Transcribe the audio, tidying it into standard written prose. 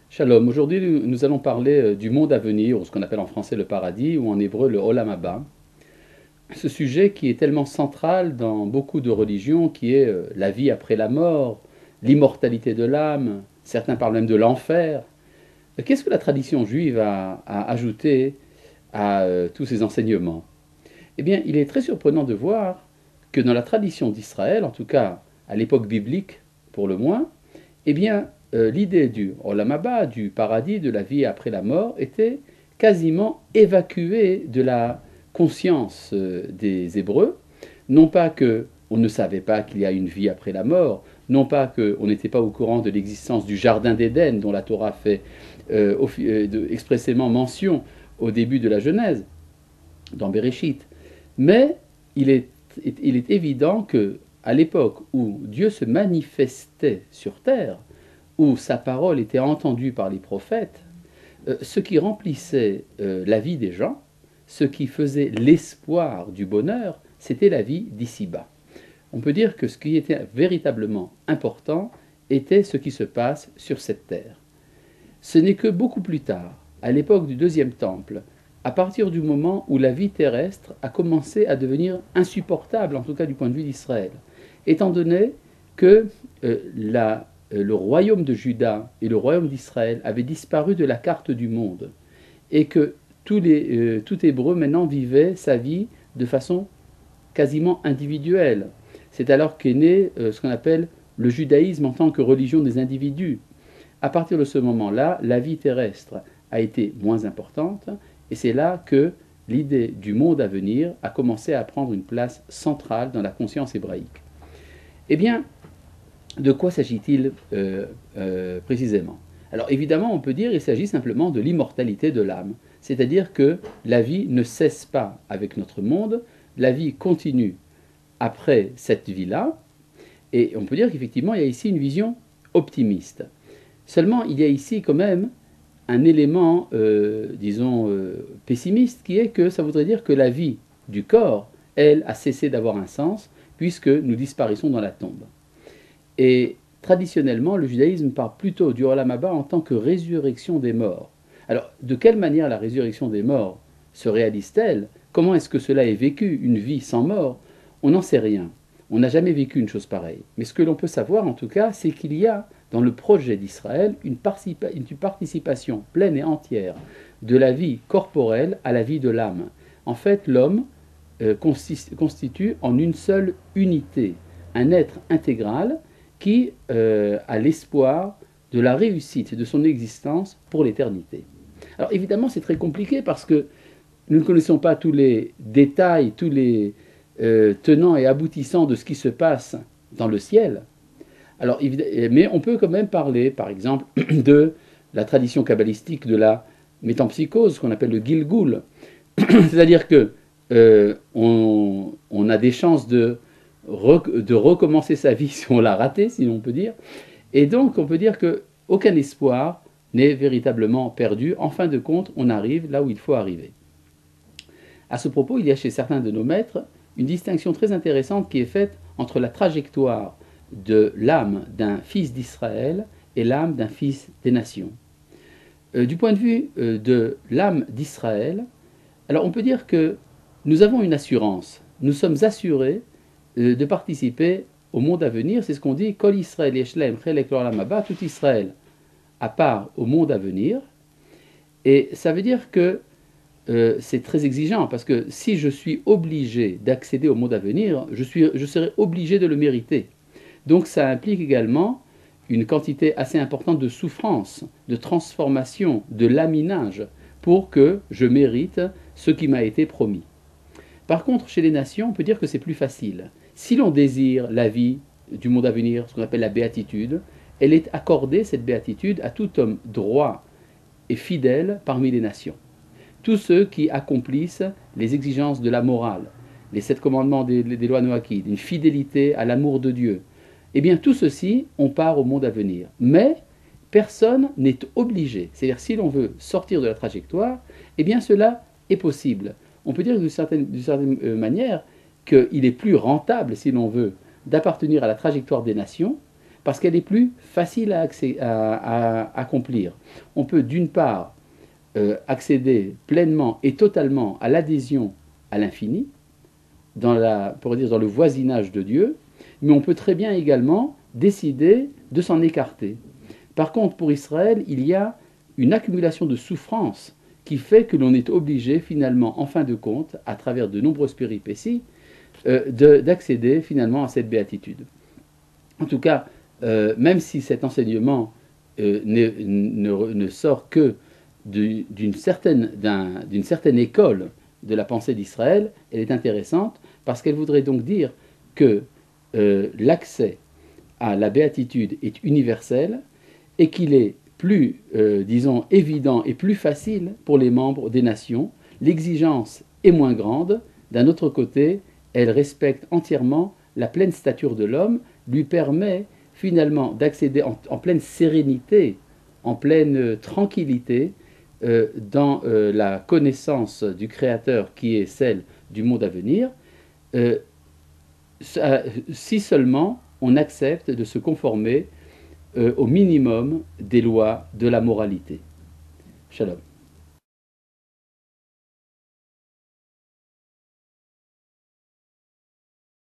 Shalom, aujourd'hui nous allons parler du monde à venir, ou ce qu'on appelle en français le paradis, ou en hébreu le Olam Haba. Ce sujet qui est tellement central dans beaucoup de religions, qui est la vie après la mort, l'immortalité de l'âme, certains parlent même de l'enfer. Qu'est-ce que la tradition juive a ajouté à tous ces enseignements? Eh bien, il est très surprenant de voir que dans la tradition d'Israël, en tout cas à l'époque biblique pour le moins, eh bien, l'idée du Olam Haba, du paradis, de la vie après la mort, était quasiment évacuée de la conscience des Hébreux. Non pas qu'on ne savait pas qu'il y a une vie après la mort, non pas qu'on n'était pas au courant de l'existence du jardin d'Éden, dont la Torah fait expressément mention au début de la Genèse, dans Bereshit. Mais il est évident que, à l'époque où Dieu se manifestait sur terre, où sa parole était entendue par les prophètes, ce qui remplissait la vie des gens, ce qui faisait l'espoir du bonheur, c'était la vie d'ici-bas. On peut dire que ce qui était véritablement important était ce qui se passe sur cette terre. Ce n'est que beaucoup plus tard, à l'époque du deuxième temple, à partir du moment où la vie terrestre a commencé à devenir insupportable, en tout cas du point de vue d'Israël, étant donné que le royaume de Juda et le royaume d'Israël avaient disparu de la carte du monde, et que tout Hébreu maintenant vivait sa vie de façon quasiment individuelle. C'est alors qu'est né ce qu'on appelle le judaïsme en tant que religion des individus. À partir de ce moment-là, la vie terrestre a été moins importante, et c'est là que l'idée du monde à venir a commencé à prendre une place centrale dans la conscience hébraïque. Eh bien, de quoi s'agit-il précisément? Alors évidemment, on peut dire qu'il s'agit simplement de l'immortalité de l'âme, c'est-à-dire que la vie ne cesse pas avec notre monde, la vie continue après cette vie-là, et on peut dire qu'effectivement, il y a ici une vision optimiste. Seulement, il y a ici quand même un élément, pessimiste, qui est que ça voudrait dire que la vie du corps, elle, a cessé d'avoir un sens, puisque nous disparaissons dans la tombe. Et traditionnellement, le judaïsme parle plutôt du Olam Haba en tant que résurrection des morts. Alors, de quelle manière la résurrection des morts se réalise-t-elle? Comment est-ce que cela est vécu, une vie sans mort? On n'en sait rien. On n'a jamais vécu une chose pareille. Mais ce que l'on peut savoir, en tout cas, c'est qu'il y a dans le projet d'Israël une participation pleine et entière de la vie corporelle à la vie de l'âme. En fait, l'homme constitue en une seule unité, un être intégral qui a l'espoir de la réussite de son existence pour l'éternité. Alors évidemment, c'est très compliqué parce que nous ne connaissons pas tous les détails, tous les tenants et aboutissants de ce qui se passe dans le ciel. Alors, mais on peut quand même parler, par exemple, de la tradition kabbalistique de la métempsychose, qu'on appelle le Gilgul. C'est-à-dire que on a des chances de recommencer sa vie si on l'a raté, si on peut dire. Et donc, on peut dire qu'aucun espoir n'est véritablement perdu. En fin de compte, on arrive là où il faut arriver. À ce propos, il y a chez certains de nos maîtres une distinction très intéressante qui est faite entre la trajectoire de l'âme d'un fils d'Israël et l'âme d'un fils des nations. Du point de vue de l'âme d'Israël, alors on peut dire que nous avons une assurance. Nous sommes assurés de participer au monde à venir. C'est ce qu'on dit, Kol Israël Yeshlem Chelek L'Olam Haba, tout Israël à part au monde à venir. Et ça veut dire que c'est très exigeant, parce que si je suis obligé d'accéder au monde à venir, je serai obligé de le mériter. Donc ça implique également une quantité assez importante de souffrance, de transformation, de laminage, pour que je mérite ce qui m'a été promis. Par contre, chez les nations, on peut dire que c'est plus facile. Si l'on désire la vie du monde à venir, ce qu'on appelle la béatitude, elle est accordée, cette béatitude, à tout homme droit et fidèle parmi les nations. Tous ceux qui accomplissent les exigences de la morale, les 7 commandements des lois noachides, une fidélité à l'amour de Dieu, eh bien tout ceci, on part au monde à venir. Mais personne n'est obligé. C'est-à-dire, si l'on veut sortir de la trajectoire, eh bien cela est possible. On peut dire d'une certaine manière qu'il est plus rentable, si l'on veut, d'appartenir à la trajectoire des nations, parce qu'elle est plus facile à accomplir. On peut d'une part accéder pleinement et totalement à l'adhésion à l'infini, dans le voisinage de Dieu, mais on peut très bien également décider de s'en écarter. Par contre, pour Israël, il y a une accumulation de souffrances qui fait que l'on est obligé finalement, en fin de compte, à travers de nombreuses péripéties, d'accéder finalement à cette béatitude. En tout cas, même si cet enseignement ne sort que d'une certaine école de la pensée d'Israël, elle est intéressante parce qu'elle voudrait donc dire que l'accès à la béatitude est universel et qu'il est plus, disons, évident et plus facile pour les membres des nations. L'exigence est moins grande. D'un autre côté, elle respecte entièrement la pleine stature de l'homme, lui permet finalement d'accéder en pleine sérénité, en pleine tranquillité, dans la connaissance du Créateur qui est celle du monde à venir, si seulement on accepte de se conformer au minimum des lois de la moralité. Shalom.